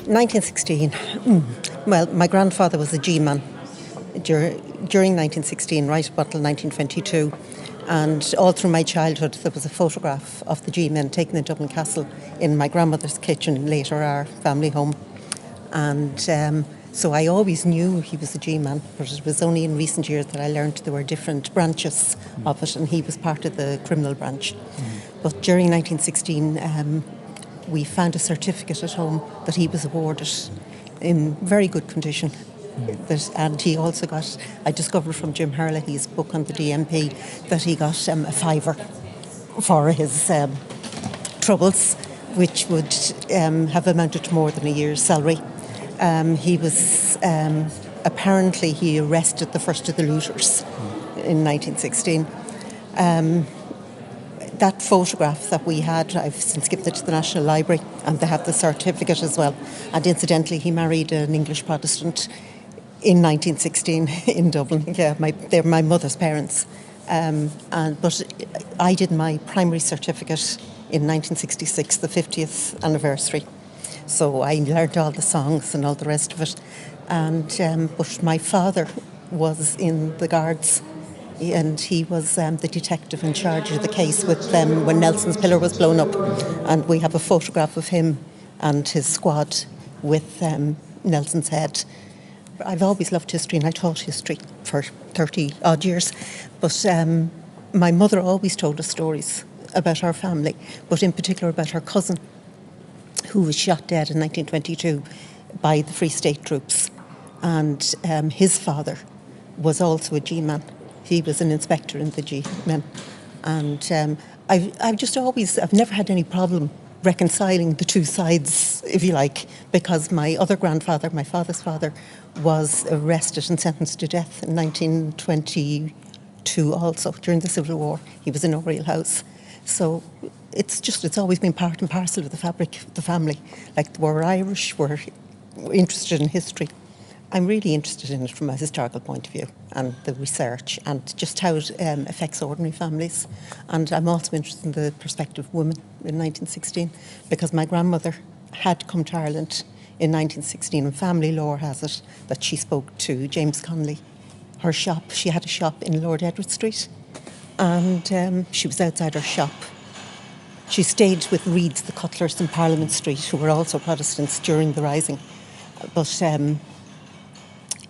1916. Well, my grandfather was a G-man during 1916, right up until 1922. And all through my childhood, there was a photograph of the G-men taken in Dublin Castle in my grandmother's kitchen, later our family home. And so I always knew he was a G-man, but it was only in recent years that I learned there were different branches of it, and he was part of the criminal branch. But during 1916, we found a certificate at home that he was awarded in very good condition. And he also got, I discovered from Jim Herlihy's book on the DMP, that he got a fiver for his troubles, which would have amounted to more than a year's salary. He was, apparently he arrested the first of the looters in 1916. That photograph that we had, I've since given it to the National Library, and they have the certificate as well. And incidentally, he married an English Protestant in 1916 in Dublin. Yeah, they're my mother's parents. But I did my primary certificate in 1966, the 50th anniversary. So I learned all the songs and all the rest of it. And but my father was in the Guards, and he was the detective in charge of the case with them when Nelson's Pillar was blown up. And we have a photograph of him and his squad with Nelson's head. I've always loved history, and I taught history for 30 odd years. But my mother always told us stories about our family, but in particular about her cousin, who was shot dead in 1922 by the Free State troops. And his father was also a G-man. He was an inspector in the G-men. And I've never had any problem reconciling the two sides, if you like, because my other grandfather, my father's father, was arrested and sentenced to death in 1922 also, during the Civil War. He was in Oriel House. So it's always been part and parcel of the fabric of the family. Like, we're Irish, we're interested in history. I'm really interested in it from a historical point of view, and the research, and just how it affects ordinary families. And I'm also interested in the perspective of women in 1916, because my grandmother had come to Ireland in 1916, and family lore has it that she spoke to James Connolly. Her shop, she had a shop in Lord Edward Street, and she was outside her shop. She stayed with Reeds, the cutlers in Parliament Street, who were also Protestants during the Rising. But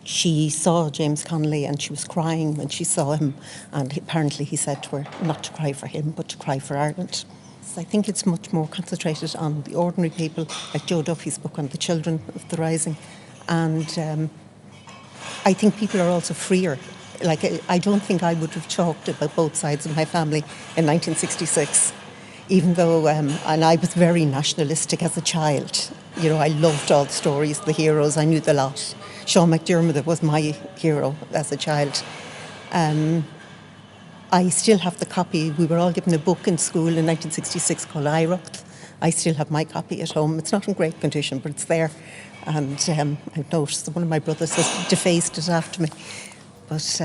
she saw James Connolly, and she was crying when she saw him, and apparently he said to her not to cry for him but to cry for Ireland. So I think it's much more concentrated on the ordinary people, like Joe Duffy's book on the children of the Rising. And I think people are also freer. Like, I don't think I would have talked about both sides of my family in 1966, even though, and I was very nationalistic as a child. You know, I loved all the stories, the heroes, I knew the lot. Sean McDermott was my hero as a child. I still have the copy. We were all given a book in school in 1966 called Irecht. I still have my copy at home. It's not in great condition, but it's there. And I've noticed that one of my brothers has defaced it after me. But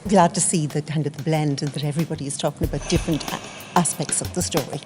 glad to see the kind of the blend, and that everybody is talking about different aspects of the story.